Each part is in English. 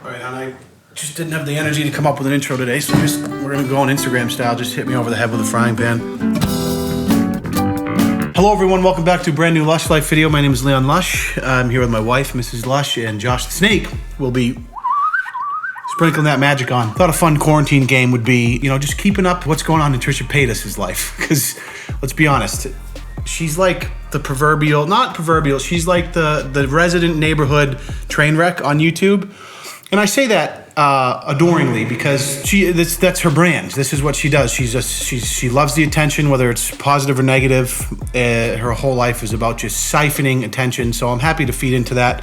All right, hon, I just didn't have the energy to come up with an intro today, so we're gonna go on Instagram style. Just hit me over the head with a frying pan. Hello, everyone. Welcome back to a brand new Lush Life video. My name is Leon Lush. I'm here with my wife, Mrs. Lush, and Josh the Snake will be sprinkling that magic on. Thought a fun quarantine game would be, just keeping up what's going on in Trisha Paytas' life. Because let's be honest, she's like the proverbial, not proverbial, she's like the resident neighborhood train wreck on YouTube. And I say that adoringly because that's her brand. This is what she does. She loves the attention, whether it's positive or negative. Her whole life is about just siphoning attention. So I'm happy to feed into that.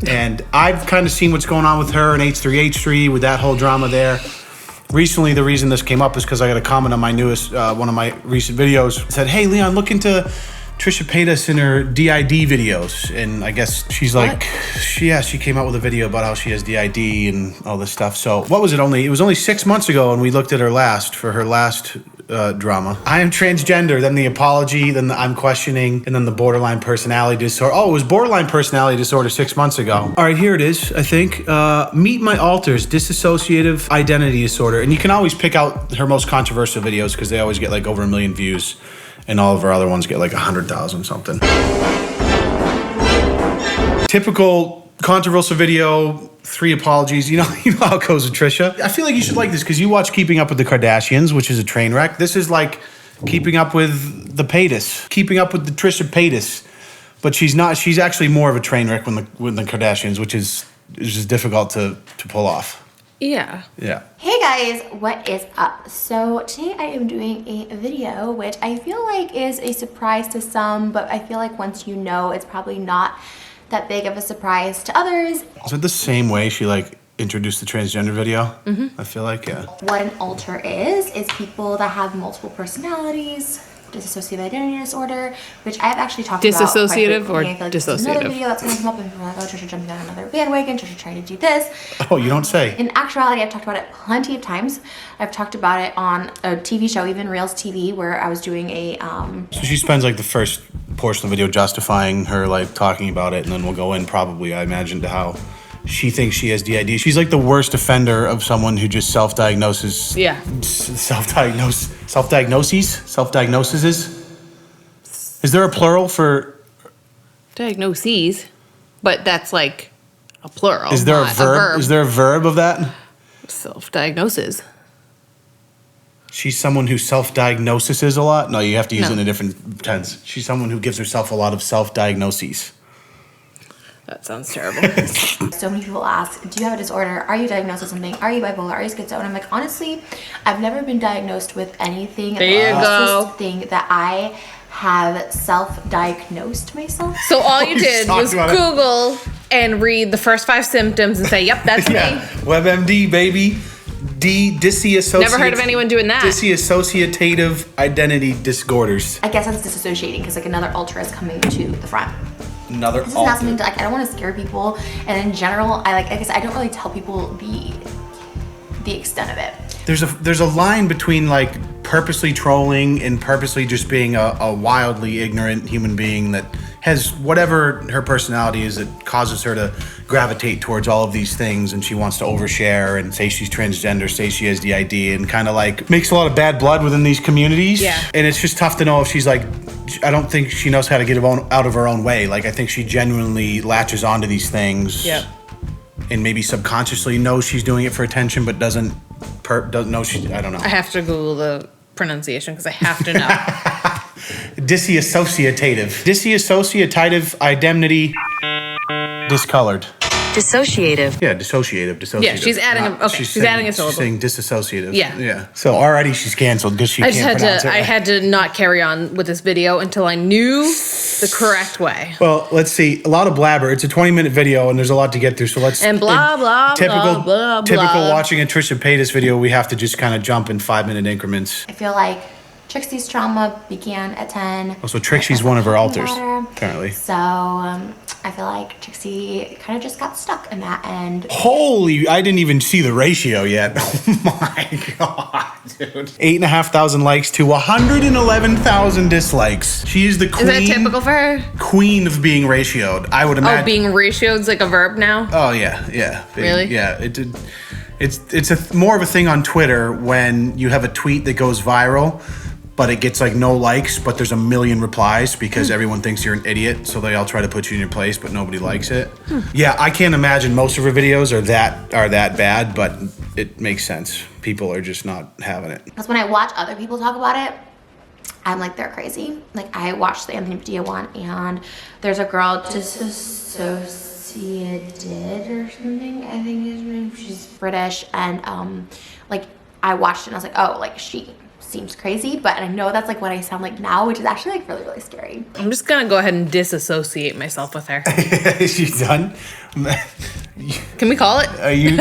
And I've kind of seen what's going on with her and H3H3 with that whole drama there. Recently, the reason this came up is because I got a comment on my newest, one of my recent videos. It said, hey, Leon, look into Trisha Paytas in her DID videos. And I guess she's like, she came out with a video about how she has DID and all this stuff. So what was it only? It was only 6 months ago, and we looked at her last drama. I am transgender, then the apology, then the I'm questioning, and then the borderline personality disorder. Oh, it was borderline personality disorder 6 months ago. All right, here it is, I think. Meet My Alters, dissociative identity disorder. And you can always pick out her most controversial videos because they always get like over 1 million views. And all of her other ones get like 100,000 something. Typical controversial video, 3 apologies. You know how it goes with Trisha. I feel like you should like this because you watch Keeping Up with the Kardashians, which is a train wreck. This is like Keeping Up with the Paytas, Keeping Up with the Trisha Paytas. But she's not. She's actually more of a train wreck with the Kardashians, which is just difficult to pull off. Yeah. Hey guys, what is up? So today I am doing a video which I feel like is a surprise to some, but I feel like once you know, it's probably not that big of a surprise to others. Is it the same way she like introduced the transgender video? Mm-hmm. I feel like, yeah. What an alter is people that have multiple personalities, dissociative identity disorder, which I've actually talked about. Dissociative or I feel like dissociative? Another video that's going to come up and people are like, oh, Trisha jumping on another bandwagon, Trisha trying to do this. Oh, you don't say. In actuality, I've talked about it plenty of times. I've talked about it on a TV show, even Reels TV, where I was doing a... So she spends like the first portion of the video justifying her like talking about it, and then we'll go in probably, I imagine, to how she thinks she has DID. She's like the worst offender of someone who just self-diagnoses. Yeah. Self-diagnoses. Is there a plural for Diagnoses? But that's like a plural. Is there a not verb? Is there a verb of that? Self-diagnoses. She's someone who self-diagnoses a lot? No, you have to use it in a different tense. She's someone who gives herself a lot of self-diagnoses. That sounds terrible. So many people ask, do you have a disorder? Are you diagnosed with something? Are you bipolar? Are you schizo? And I'm like, honestly, I've never been diagnosed with anything. There you go. Thing that I have self-diagnosed myself. So all you did was Google and read the first 5 symptoms and say, yep, that's me. WebMD, baby. Dissociative. Never heard of anyone doing that. Dissociative identity disorders. I guess that's disassociating because like another alter is coming to the front. Another This is not something to, like, I don't want to scare people, and in general, I guess I don't really tell people the extent of it. There's a line between like purposely trolling and purposely just being a wildly ignorant human being that has whatever her personality is that causes her to gravitate towards all of these things, and she wants to overshare and say she's transgender, say she has DID, and kind of like makes a lot of bad blood within these communities. Yeah. And it's just tough to know if she's like, I don't think she knows how to get out of her own way. Like, I think she genuinely latches onto these things. Yep. And maybe subconsciously knows she's doing it for attention, but doesn't know she. I don't know. I have to Google the pronunciation because I have to know. Dissociative identity discolored. Dissociative. Yeah, dissociative. Yeah, she's adding she's adding a syllable. She's saying disassociative. Yeah. So already she's canceled because she can't pronounce it right. I had to not carry on with this video until I knew the correct way. Well, let's see. A lot of blabber. It's a 20-minute video, and there's a lot to get through. So let's blah blah typical blah. Watching a Trisha Paytas video, we have to just kind of jump in 5-minute increments. I feel like Trixie's trauma began at 10. Oh, so Trixie's one of her alters, apparently. So I feel like Trixie kind of just got stuck in that end. Holy, I didn't even see the ratio yet. Oh my God. dude. 8,500 likes to 111,000 dislikes. She is the queen. Is that typical for her? Queen of being ratioed. I would imagine. Oh, being ratioed is like a verb now? Oh, yeah. Really? Yeah. It's more of a thing on Twitter when you have a tweet that goes viral, but it gets like no likes, but there's a million replies because everyone thinks you're an idiot, so they all try to put you in your place, but nobody likes it. Yeah, I can't imagine most of her videos are that bad, but it makes sense. People are just not having it. Because when I watch other people talk about it, I'm like, they're crazy. Like, I watched the Anthony Padilla one, and there's a girl disassociated or something, I think his name. She's British, and like, I watched it and I was like, oh, like, she seems crazy, but I know that's like what I sound like now, which is actually like really, really scary. I'm just gonna go ahead and disassociate myself with her. She's done. Can we call it? And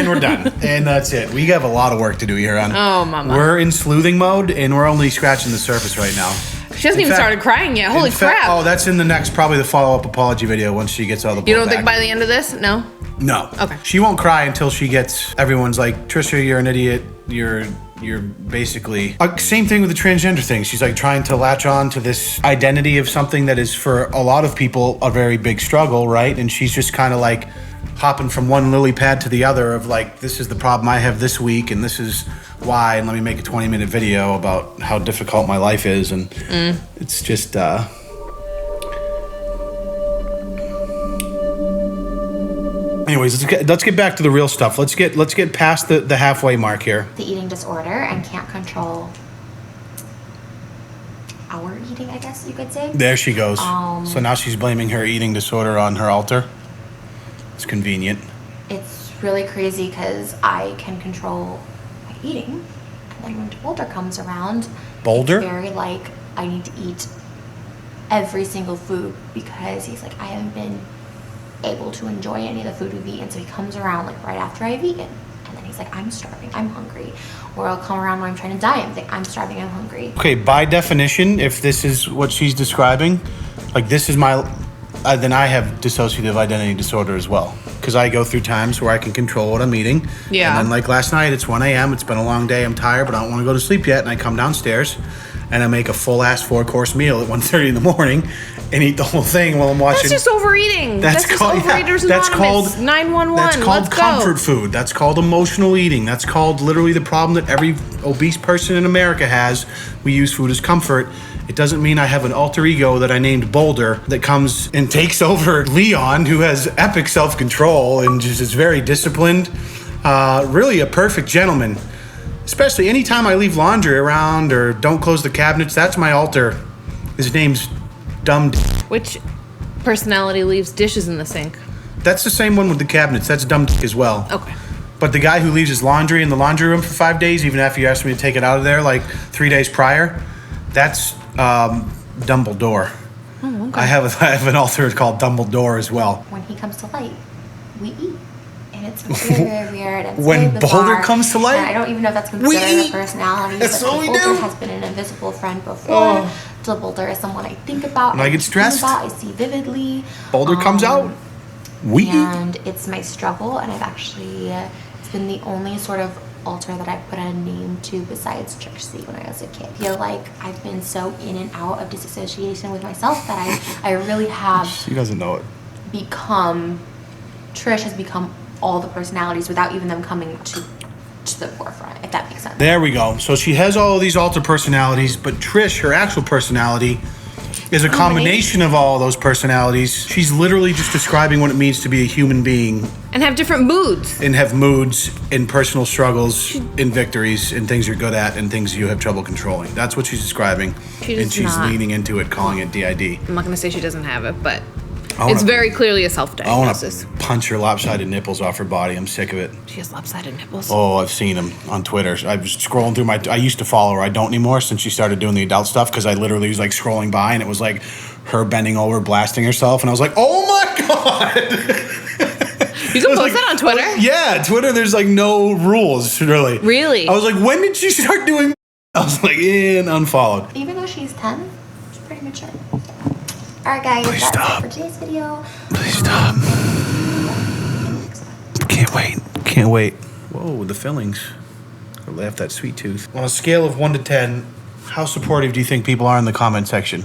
we're done. And that's it. We have a lot of work to do here on. Oh, mama. We're in sleuthing mode, and we're only scratching the surface right now. She hasn't even started crying yet. Holy crap. Oh, that's in the next, probably the follow-up apology video once she gets all the You don't think by the end of this? No? No. Okay. She won't cry until she gets, everyone's like, Trisha, you're an idiot. You're basically same thing with the transgender thing. She's like trying to latch on to this identity of something that is for a lot of people a very big struggle, right? And she's just kind of like hopping from one lily pad to the other of like, this is the problem I have this week and this is why, and let me make a 20-minute video about how difficult my life is. And it's just anyways, let's get back to the real stuff. Let's get past the halfway mark here. The eating disorder and can't control our eating, I guess you could say. There she goes. So now she's blaming her eating disorder on her altar. It's convenient. It's really crazy because I can control my eating, and then when Boulder comes around, Boulder? it's very like I need to eat every single food because he's like, I haven't been able to enjoy any of the food we've eaten. So he comes around like right after I've eaten, and then he's like, I'm starving, I'm hungry. Or I'll come around when I'm trying to diet and think, I'm starving, I'm hungry. Okay, by definition, if this is what she's describing, like this is my, then I have dissociative identity disorder as well. Because I go through times where I can control what I'm eating. Yeah. And then like last night, it's 1 a.m., it's been a long day, I'm tired, but I don't want to go to sleep yet. And I come downstairs and I make a full-ass 4-course meal at 1:30 in the morning and eat the whole thing while I'm watching. That's just overeating. That's just Overeaters Anonymous. 911. That's called Let's comfort go. food. That's called emotional eating. That's called literally the problem that every obese person in America has. We use food as comfort. It doesn't mean I have an alter ego that I named Boulder that comes and takes over Leon, who has epic self-control and just is very disciplined. Really a perfect gentleman. Especially anytime I leave laundry around or don't close the cabinets, that's my alter. His name's Dumb D. Which personality leaves dishes in the sink? That's the same one with the cabinets. That's Dumb D as well. Okay. But the guy who leaves his laundry in the laundry room for 5 days, even after you asked me to take it out of there like 3 days prior, that's Dumbledore. Oh, okay. I have an alter called Dumbledore as well. When he comes to light, we eat. And it's very, very weird. And When very bizarre. Boulder comes to light? And I don't even know if that's considered a personality. That's but what we Boulder do. has been an invisible friend before. So Boulder is someone I think about. When I get stressed, I see vividly. Boulder comes out. We eat. And it's my struggle. And I've actually, it's been the only sort of alter that I put a name to besides Trixie when I was a kid. I feel like I've been so in and out of disassociation with myself that I really have She doesn't know it. become, Trish has become all the personalities without even them coming to the forefront, if that makes sense. There we go. So she has all of these alter personalities, but Trish, her actual personality, is a combination of all those personalities. She's literally just describing what it means to be a human being And have different moods. and have moods and personal struggles and victories and things you're good at and things you have trouble controlling. That's what she's describing. She does And she's not. leaning into it, calling it DID. I'm not going to say she doesn't have it, but wanna- it's very clearly a I want self-diagnosis. to punch her lopsided nipples off her body. I'm sick of it. She has lopsided nipples. Oh, I've seen them on Twitter. I was scrolling through I used to follow her. I don't anymore since she started doing the adult stuff because I literally was like scrolling by and it was like her bending over, blasting herself. And I was like, oh my God. You can post that on Twitter. Yeah, Twitter, there's like no rules, really. Really? I was like, when did she start doing I was like, unfollowed. Even though she's 10, she's pretty mature. Alright guys, Please that's stop. it for today's video. Please stop. Can't wait. Can't wait. Whoa, the fillings. Left that sweet tooth. On a scale of 1 to 10, how supportive do you think people are in the comment section?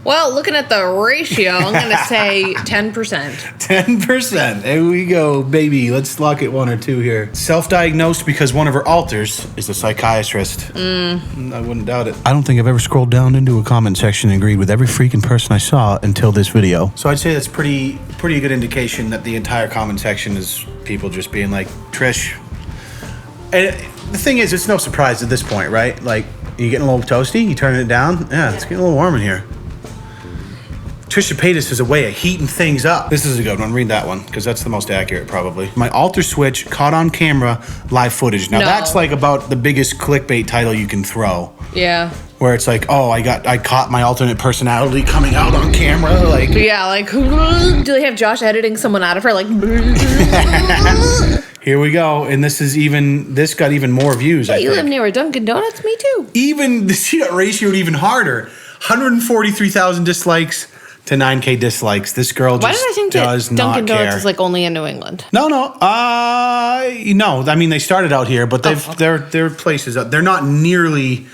Well, looking at the ratio, I'm going to say 10%. 10%. There we go, baby. Let's lock it 1 or 2 here. Self-diagnosed because one of her alters is a psychiatrist. I wouldn't doubt it. I don't think I've ever scrolled down into a comment section and agreed with every freaking person I saw until this video. So I'd say that's pretty good indication that the entire comment section is people just being like, Trish. And the thing is, it's no surprise at this point, right? Like, you getting a little toasty? You turning it down? Yeah, it's getting a little warm in here. Trisha Paytas has a way of heating things up. This is a good one. Read that one, because that's the most accurate, probably. My alter switch caught on camera live footage. Now, that's like about the biggest clickbait title you can throw. Yeah. Where it's like, oh, I caught my alternate personality coming out on camera. Like, yeah, like, do they have Josh editing someone out of her? Like, here we go. And this got even more views. Hey, you live near a Dunkin' Donuts? Me too. She got ratioed even harder. 143,000 dislikes to 9K dislikes. This girl just does not care. Dunkin' Donuts is like only in New England? No. No. I mean, they started out here, but their places. They're not nearly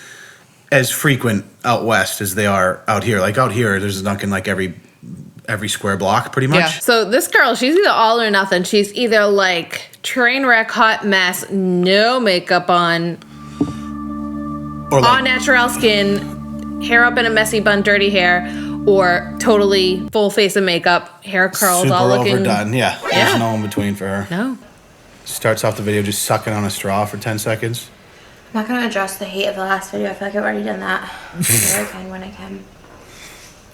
as frequent out west as they are out here. Like out here, there's a Dunkin' like every square block, pretty much. Yeah. So this girl, she's either all or nothing. She's either like train wreck, hot mess, no makeup on, or like, all natural skin, hair up in a messy bun, dirty hair, or totally full face of makeup, hair curls, super all looking overdone. Yeah. There's no in between for her. No. Starts off the video just sucking on a straw for 10 seconds. I'm not gonna address the hate of the last video. I feel like I've already done that. I'm very kind when I can.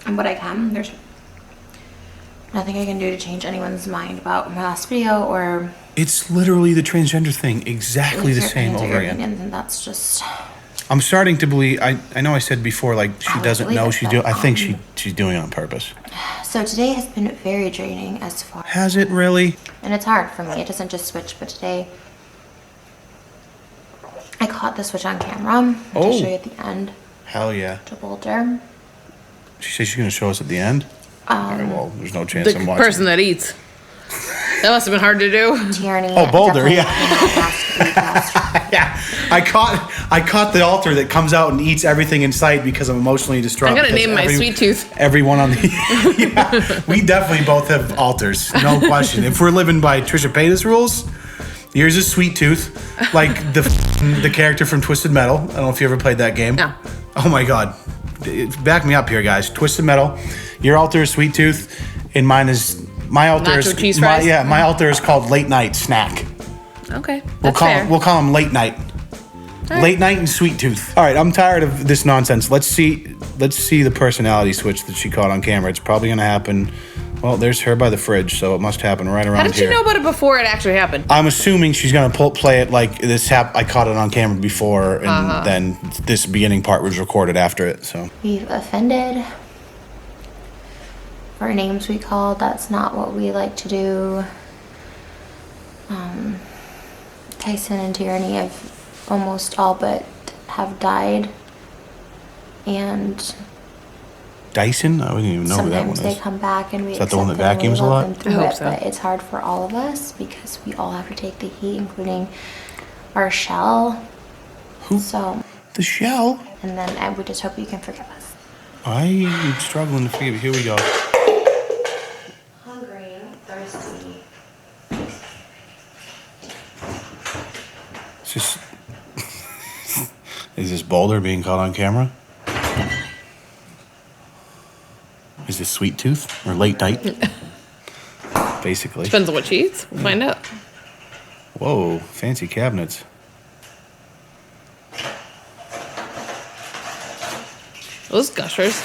And what I can. There's nothing I can do to change anyone's mind about my last video or... It's literally the transgender thing. Exactly the same over again. And that's just... I'm starting to believe... I know I said before, like, she doesn't know she's doing... I think she's doing it on purpose. So today has been very draining as far... Has it really? And it's hard for me. It doesn't just switch, but today... I caught the switch on camera. I'll show you at the end. Hell yeah. To Boulder. She says she's going to show us at the end? All right, well, there's no chance I'm watching. The person that eats. That must have been hard to do. Tierney. Oh, Boulder, yeah. Yeah. I caught the altar that comes out and eats everything in sight because I'm emotionally distraught. I'm going to name my sweet tooth. Everyone on the... Yeah, we definitely both have altars. No question. If we're living by Trisha Paytas rules... Yours is Sweet Tooth, like the character from Twisted Metal. I don't know if you ever played that game. No. Oh my God. Back me up here, guys. Twisted Metal. Your altar is Sweet Tooth, and mine is... My altar Nacho cheese fries? My altar is called Late Night Snack. Okay, We'll call him Late Night. Right. Late Night and Sweet Tooth. All right, I'm tired of this nonsense. Let's see the personality switch that she caught on camera. It's probably going to happen... Well, there's her by the fridge, so it must happen right around here. How did she know about it before it actually happened? I'm assuming she's going to play it like this. I caught it on camera before, and then this beginning part was recorded after it. So we've offended for names we called. That's not what we like to do. Tyson and Tierney have almost all but have died, and... Dyson? I wouldn't even know who that one is. Sometimes they come back and we accept the one that vacuums a lot? I hope so. But it's hard for all of us because we all have to take the heat, including our shell. Who? So the shell? And then we just hope you can forgive us. I am struggling to forgive you. Here we go. Hungry, thirsty. It's just... Is this Boulder being caught on camera? Is this Sweet Tooth or Late Night? Basically. Depends on what she eats. We'll find out. Whoa, fancy cabinets. Those gushers.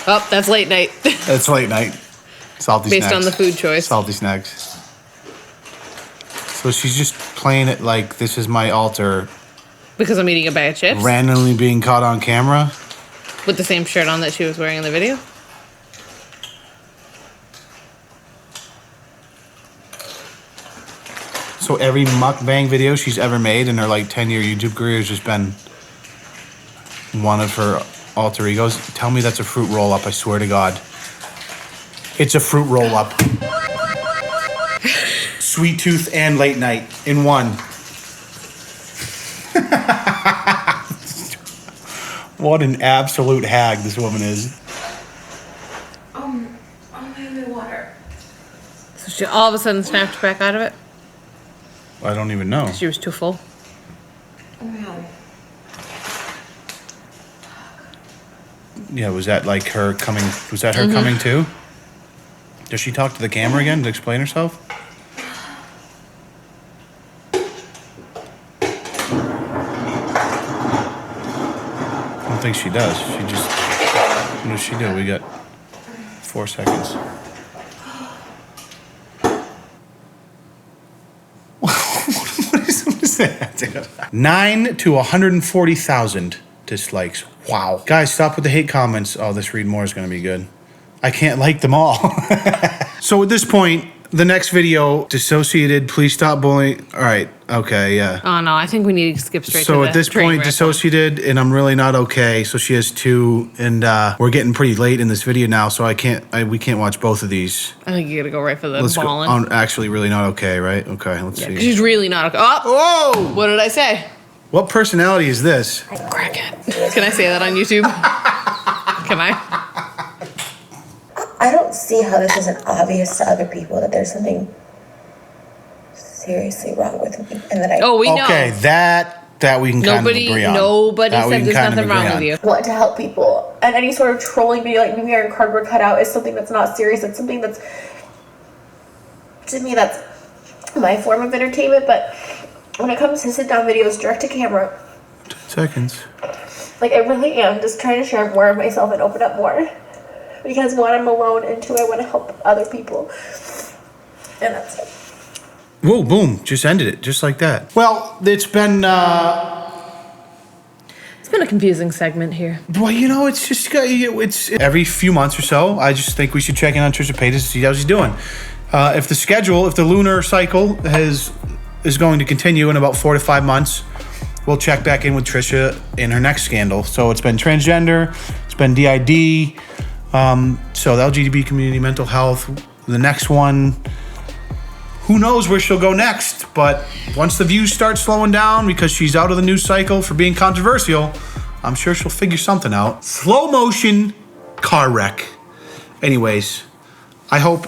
Oh, that's Late Night. That's Late Night. Salty snacks. Based on the food choice. Salty snacks. So she's just playing it like this is my altar. Because I'm eating a bag of chips? Randomly being caught on camera? With the same shirt on that she was wearing in the video? So every mukbang video she's ever made in her like 10-year YouTube career has just been one of her alter egos. Tell me that's a fruit roll-up, I swear to God. It's a fruit roll-up. sweet tooth and late night in one. What an absolute hag this woman is. My water. So she all of a sudden snapped back out of it. I don't even know. She was too full. Yeah, was that like her coming? Was that her coming too? Does she talk to the camera again to explain herself? I don't think she does. She just. What does she do? We got 4 seconds. What is that? 9 to 140,000 dislikes. Wow. Guys, stop with the hate comments. Oh, this read more is going to be good. I can't like them all. So at this point, the next video, dissociated, please stop bullying. All right. Okay, yeah. Oh no, I think we need to skip straight to So the at this train point, wreck dissociated, and I'm really not okay. So she has 2, and we're getting pretty late in this video now, so we can't watch both of these. one. I think you gotta go right for the Let's go. ballin'. I'm actually really not okay, right? Okay, let's Yeah, see. 'cause she's really not okay. Oh! Whoa! What did I say? What personality is this? Crackhead. Can I say that on YouTube? Can I? I don't see how this isn't obvious to other people that there's something seriously wrong with me, and that I Oh, we know. Okay, that we can kind of agree on. Nobody That we said can there's kind of nothing wrong agree with on. you. want to help people. And any sort of trolling video, like maybe our cardboard cutout, is something that's not serious. It's something that's, to me, that's my form of entertainment. But when it comes to sit-down videos, direct to camera, 10 seconds. like I really am just trying to share more of myself and open up more. Because 1, I'm alone, and 2, I want to help other people. And that's it. Whoa, boom, just ended it, just like that. Well, it's been, It's been a confusing segment here. well, you know, it's just, it's every few months or so, I just think we should check in on Trisha Paytas to see how she's doing. If the lunar cycle is going to continue in about 4 to 5 months, we'll check back in with Trisha in her next scandal. So it's been transgender, it's been DID, so the LGBT community, mental health. The next one, who knows where she'll go next, but once the views start slowing down because she's out of the news cycle for being controversial, I'm sure she'll figure something out. Slow motion car wreck. Anyways, I hope,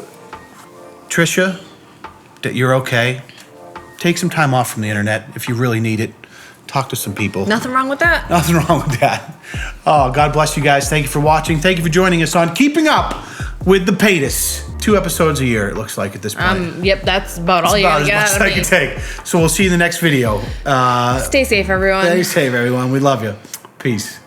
Trisha, that you're okay. Take some time off from the internet if you really need it. Talk to some people. Nothing wrong with that. Nothing wrong with that. Oh, God bless you guys. Thank you for watching. Thank you for joining us on Keeping Up with the Paytas. 2 episodes a year, it looks like, at this point. Yep, that's about all you About gotta as get much out as of I me. can take. So we'll see you in the next video. Stay safe, everyone. Stay safe, everyone. We love you. Peace.